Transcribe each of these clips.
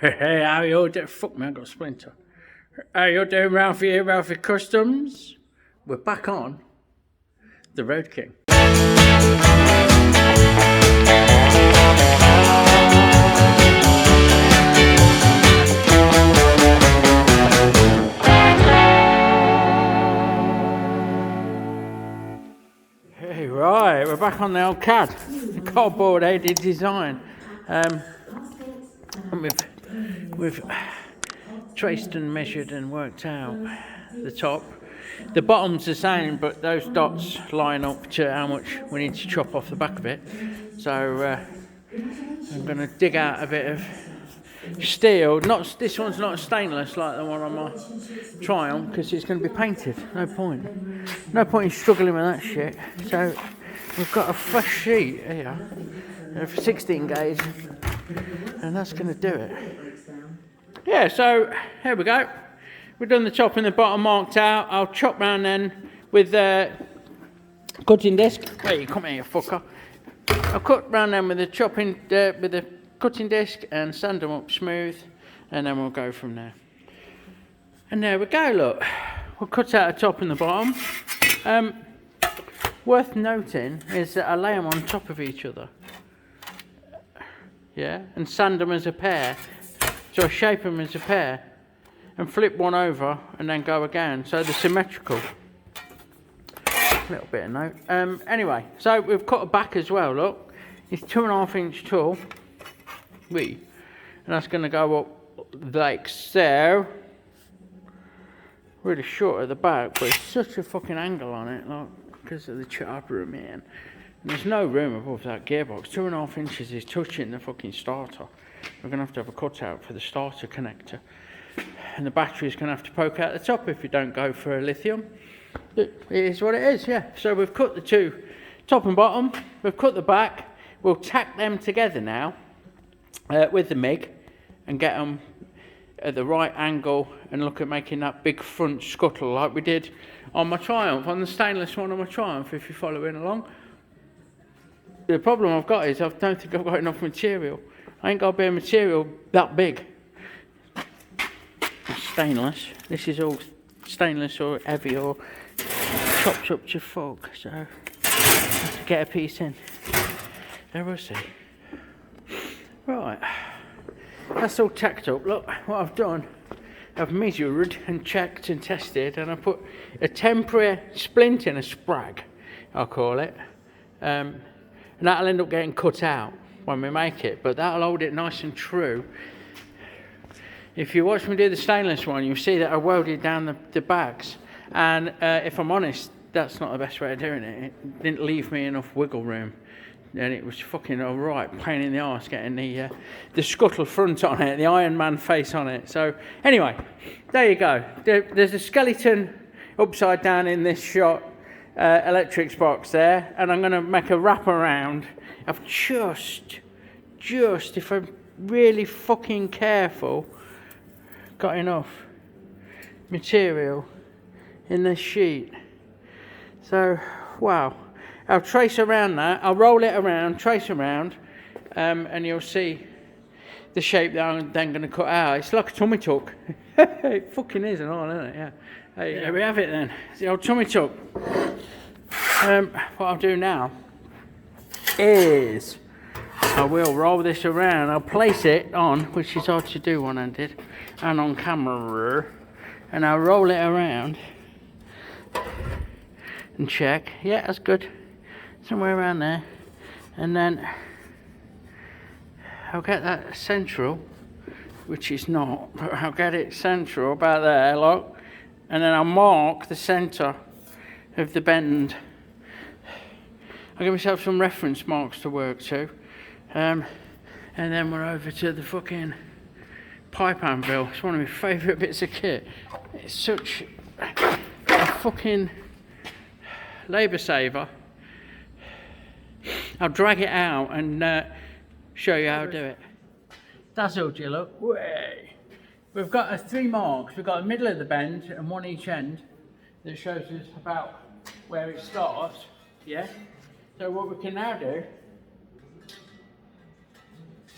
Hey, how you doing? Fuck me, I got a splinter. How you doing, Ralfy here, Ralfy Customs? We're back on the Road King. Hey, right, we're back on the old CAD, the cardboard aided design. And we've traced and measured and worked out the top. The bottom's the same, but those dots line up to how much we need to chop off the back of it. So I'm going to dig out a bit of steel. This one's not stainless like the one on my Triumph, because it's going to be painted. No point in struggling with that shit. So we've got a fresh sheet here of 16 gauge, and that's going to do it. Yeah, so here we go. We've done the top and the bottom marked out. I'll chop round then with the cutting disc. Hey, come here, you fucker. I'll cut round then with the cutting disc and sand them up smooth, and then we'll go from there. And there we go, look. We'll cut out the top and the bottom. Worth noting is that I lay them on top of each other. Yeah, and sand them as a pair. So I shape them as a pair and flip one over and then go again, so they're symmetrical. A little bit of note. Anyway, so we've cut a back as well, look. It's 2.5 inch tall. And that's going to go up like so. Really short at the back, but it's such a fucking angle on it, like, because of the chart room in. And there's no room above that gearbox. 2.5 inches is touching the fucking starter. We're going to have a cutout for the starter connector. And the battery's going to have to poke out the top if you don't go for a lithium. It is what it is, yeah. So we've cut the two, top and bottom. We've cut the back. We'll tack them together now with the MIG and get them at the right angle and look at making that big front scuttle like we did on my Triumph, on the stainless one on my Triumph, if you're following along. The problem I've got is I don't think I've got enough material. I ain't got a bit of material that big. It's stainless. This is all stainless or heavy or chopped up to fuck, so I have to get a piece in. There we'll see. Right, that's all tacked up. Look what I've done. I've measured and checked and tested, and I put a temporary splint in, a sprag, I'll call it. And that'll end up getting cut out when we make it, but that'll hold it nice and true. If you watch me do the stainless one, you'll see that I welded down the bags, and if I'm honest, that's not the best way of doing it. It didn't leave me enough wiggle room, and it was fucking alright, pain in the arse getting the scuttle front on it, the Iron Man face on it. So anyway, there you go. There's a skeleton upside down in this shot, electrics box there, and I'm going to make a wrap around. I've just, if I'm really fucking careful, got enough material in this sheet. So, wow. I'll trace around that, I'll roll it around, trace around, and you'll see the shape that I'm then going to cut out. It's like a tummy tuck. It fucking is and all, isn't it? Yeah. There we have it then. It's the old tummy tuck. What I'll do now is I will roll this around. I'll place it on, which is hard to do one-handed and on camera, and I'll roll it around and check. Yeah, that's good. Somewhere around there, and then I'll get that central, which is not, but I'll get it central about there, look, and then I'll mark the centre of the bend. I'll give myself some reference marks to work to, and then we're over to the fucking pipe anvil. It's one of my favourite bits of kit. It's such a fucking labour saver. I'll drag it out and show you how to do it. That's all, you look. Way. We've got 3 marks. We've got the middle of the bend and one each end that shows us about where it starts. Yeah. So what we can now do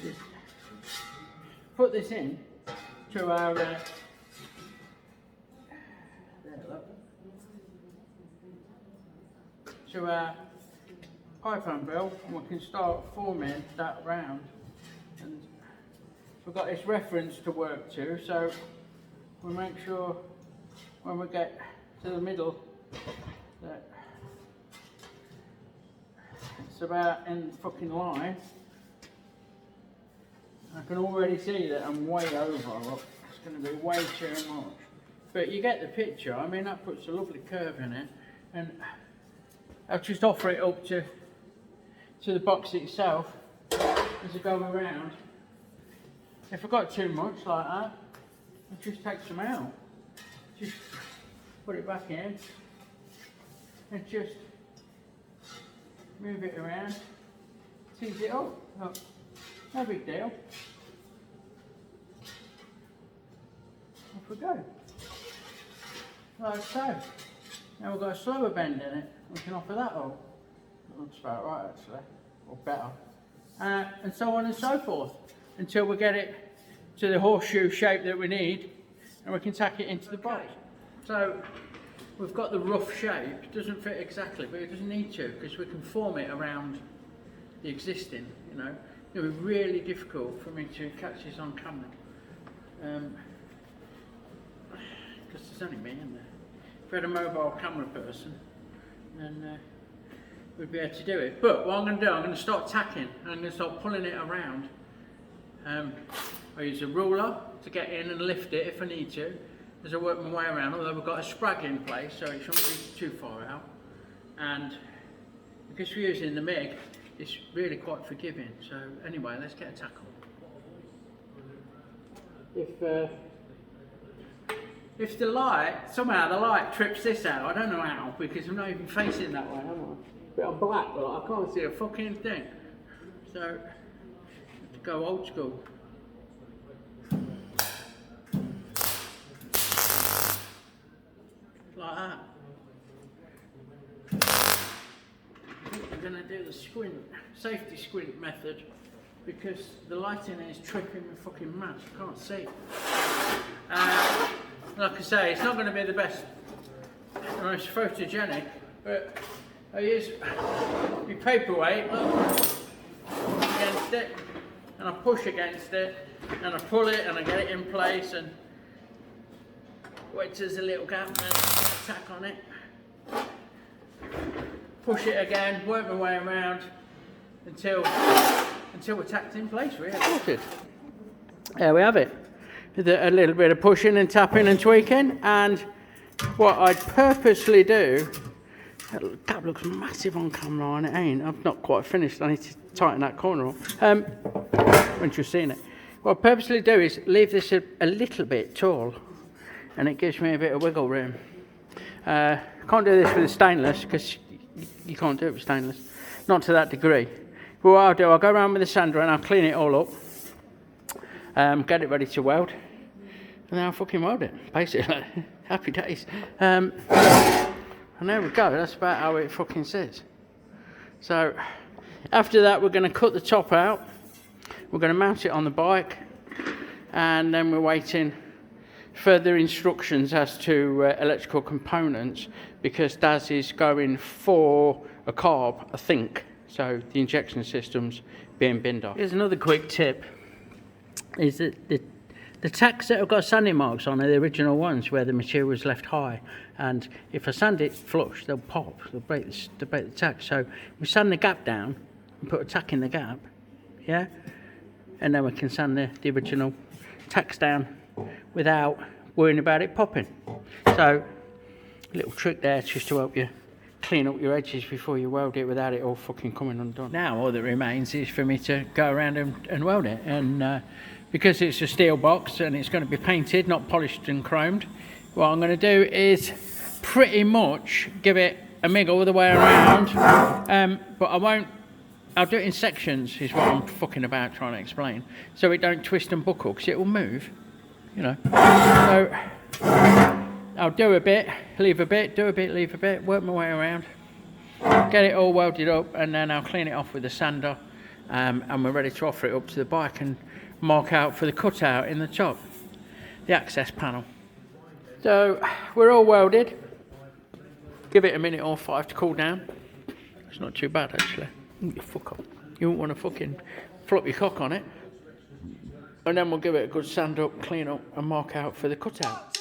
is put this in to our to our pipe umbrella, and we can start forming that round. And we've got this reference to work to, so we make sure when we get to the middle that it's about in the fucking line. I can already see that I'm way over. Look, it's going to be way too much. But you get the picture. I mean, that puts a lovely curve in it, and I'll just offer it up to the box itself as I go around. If I got too much like that, I'll just take some out. Just put it back in and just move it around, tease it up. Look, no big deal. Off we go. Like so. Now we've got a slower bend in it. We can offer that up. That looks about right actually, or better. And so on and so forth, until we get it to the horseshoe shape that we need, and we can tack it into the box. So we've got the rough shape. It doesn't fit exactly, but it doesn't need to, because we can form it around the existing, you know. It would be really difficult for me to catch this on camera, because there's only me in there. If we had a mobile camera person, then we'd be able to do it. But what I'm going to do, I'm going to start tacking, and I'm going to start pulling it around. I use a ruler to get in and lift it if I need to, as I work my way around, although we've got a sprag in place, so it shouldn't be too far out. And because we're using the MIG, it's really quite forgiving. So anyway, let's get a tackle. If the light, somehow the light trips this out, I don't know how, because I'm not even facing that way, am I? But I'm black, but I can't see a fucking thing. So, I have to go old school. Like that. I think I'm going to do the squint, safety squint method, because the lighting is tripping me fucking mad. I can't see. Like I say, it's not going to be the best, the most photogenic, but I use my paperweight against it, and I push against it, and I pull it, and I get it in place, and wait till there's a little gap, and then tack on it, push it again, work my way around until we're tacked in place, really. There we have it. A little bit of pushing and tapping and tweaking, and what I'd purposely do, that looks massive on camera and it ain't, I've not quite finished, I need to tighten that corner up, once you've seen it. What I purposely do is leave this a little bit tall, and it gives me a bit of wiggle room. Can't do this with the stainless, because you can't do it with stainless, not to that degree. But what I'll do, I'll go around with the sander and I'll clean it all up, get it ready to weld, and then I'll fucking weld it, basically. Happy days. And there we go, that's about how it fucking sits. So, after that we're going to cut the top out, we're going to mount it on the bike, and then we're waiting further instructions as to electrical components, because Daz is going for a carb, I think, so the injection system's being binned off. Here's another quick tip, is that the tacks that have got sanding marks on are the original ones where the material was left high, and if I sand it flush, they'll pop, they'll break the tack. So we sand the gap down and put a tack in the gap, yeah, and then we can sand the original tacks down without worrying about it popping. So a little trick there just to help you clean up your edges before you weld it without it all fucking coming undone. Now all that remains is for me to go around and weld it, and because it's a steel box and it's going to be painted, not polished and chromed, what I'm going to do is pretty much give it a MIG all the way around, but I'll do it in sections, is what I'm fucking about trying to explain, so it don't twist and buckle, because it will move, you know. So I'll do a bit, leave a bit, do a bit, leave a bit, work my way around, get it all welded up, and then I'll clean it off with a sander, and we're ready to offer it up to the bike. And mark out for the cutout in the top, the access panel. So we're all welded. Give it a minute or 5 to cool down. It's not too bad actually. You fuck up. You won't want to fucking flop your cock on it. And then we'll give it a good sand up, clean up and mark out for the cutout.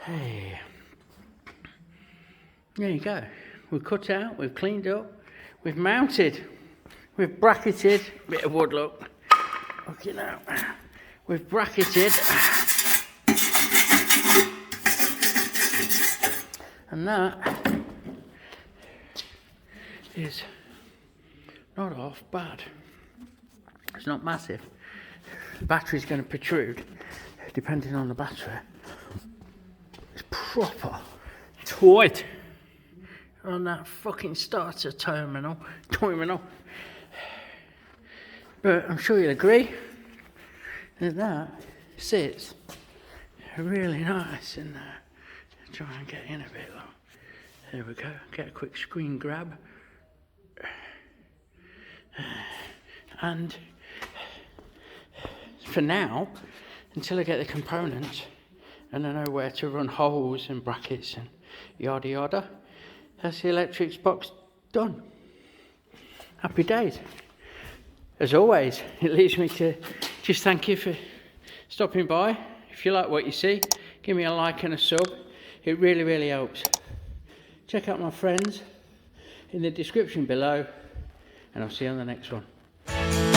Hey. There you go. We've cut out, we've cleaned up, we've mounted, we've bracketed, bit of wood look. Okay now. We've bracketed. And that is not half bad. It's not massive. The battery's going to protrude, depending on the battery. It's proper tight on that fucking starter terminal. But I'm sure you'll agree that that sits really nice in there. Try and get in a bit. There we go. Get a quick screen grab. And for now, until I get the components and I know where to run holes and brackets and yada yada, that's the electrics box done. Happy days. As always, it leaves me to just thank you for stopping by. If you like what you see, give me a like and a sub. It really, really helps. Check out my friends in the description below, and I'll see you on the next one.